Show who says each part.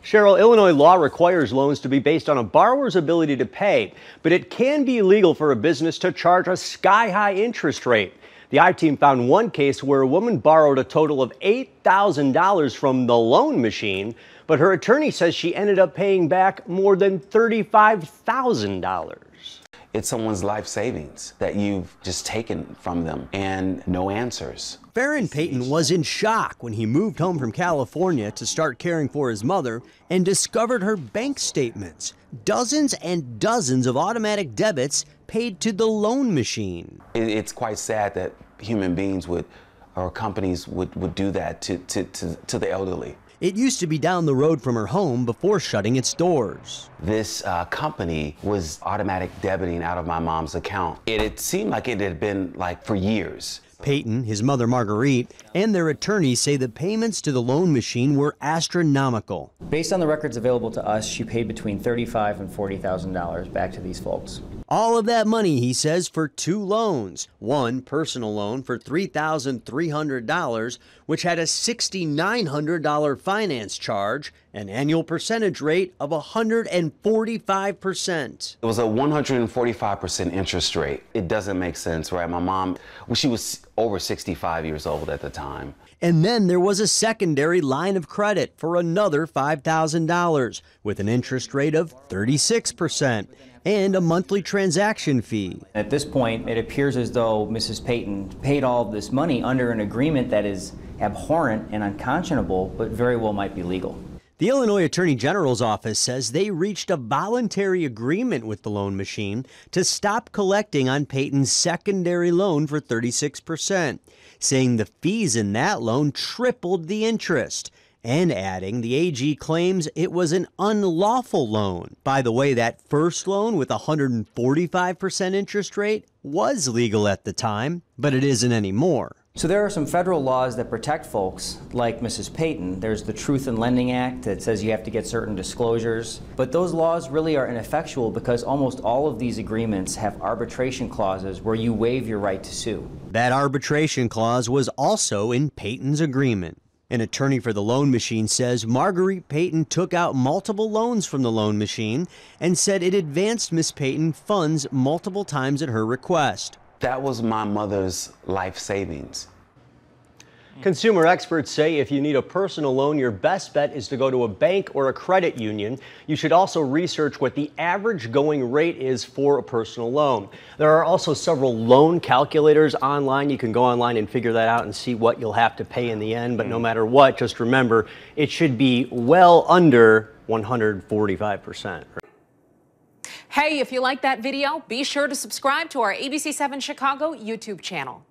Speaker 1: Cheryl, Illinois law requires loans to be based on a borrower's ability to pay, but it can be illegal for a business to charge a sky-high interest rate. The I-Team found one case where a woman borrowed a total of $8,000 from the loan machine, but her attorney says she ended up paying back more than $35,000.
Speaker 2: It's someone's life savings that you've just taken from them and no answers.
Speaker 3: Farron Payton was in shock when he moved home from California to start caring for his mother and discovered her bank statements. Dozens and dozens of automatic debits paid to the loan machine.
Speaker 2: It's quite sad that human beings or companies would do that to the elderly.
Speaker 3: It used to be down the road from her home before shutting its doors.
Speaker 2: This company was automatic debiting out of my mom's account. It seemed like it had been for years.
Speaker 3: Payton, his mother Marguerite, and their attorneys say the payments to the loan machine were astronomical.
Speaker 4: Based on the records available to us, she paid between $35,000 and $40,000 back to these folks.
Speaker 3: All of that money, he says, for two loans. One personal loan for $3,300, which had a $6,900 finance charge, an annual percentage rate of 145%.
Speaker 2: It was a 145% interest rate. It doesn't make sense, right? My mom, she was over 65 years old at the time.
Speaker 3: And then there was a secondary line of credit for another $5,000 with an interest rate of 36% and a monthly transaction fee.
Speaker 4: At this point, it appears as though Mrs. Payton paid all of this money under an agreement that is abhorrent and unconscionable, but very well might be legal.
Speaker 3: The Illinois Attorney General's office says they reached a voluntary agreement with the loan machine to stop collecting on Payton's secondary loan for 36%, saying the fees in that loan tripled the interest, and adding the AG claims it was an unlawful loan. By the way, that first loan with a 145% interest rate was legal at the time, but it isn't anymore.
Speaker 4: So there are some federal laws that protect folks like Mrs. Payton. There's the Truth in Lending Act that says you have to get certain disclosures. But those laws really are ineffectual because almost all of these agreements have arbitration clauses where you waive your right to sue.
Speaker 3: That arbitration clause was also in Payton's agreement. An attorney for the loan machine says Marguerite Payton took out multiple loans from the loan machine and said it advanced Miss Payton funds multiple times at her request.
Speaker 2: That was my mother's life savings.
Speaker 1: Consumer experts say if you need a personal loan, your best bet is to go to a bank or a credit union. You should also research what the average going rate is for a personal loan. There are also several loan calculators online. You can go online and figure that out and see what you'll have to pay in the end. But no matter what, just remember, it should be well under 145%.
Speaker 5: Hey, if you like that video, be sure to subscribe to our ABC7 Chicago YouTube channel.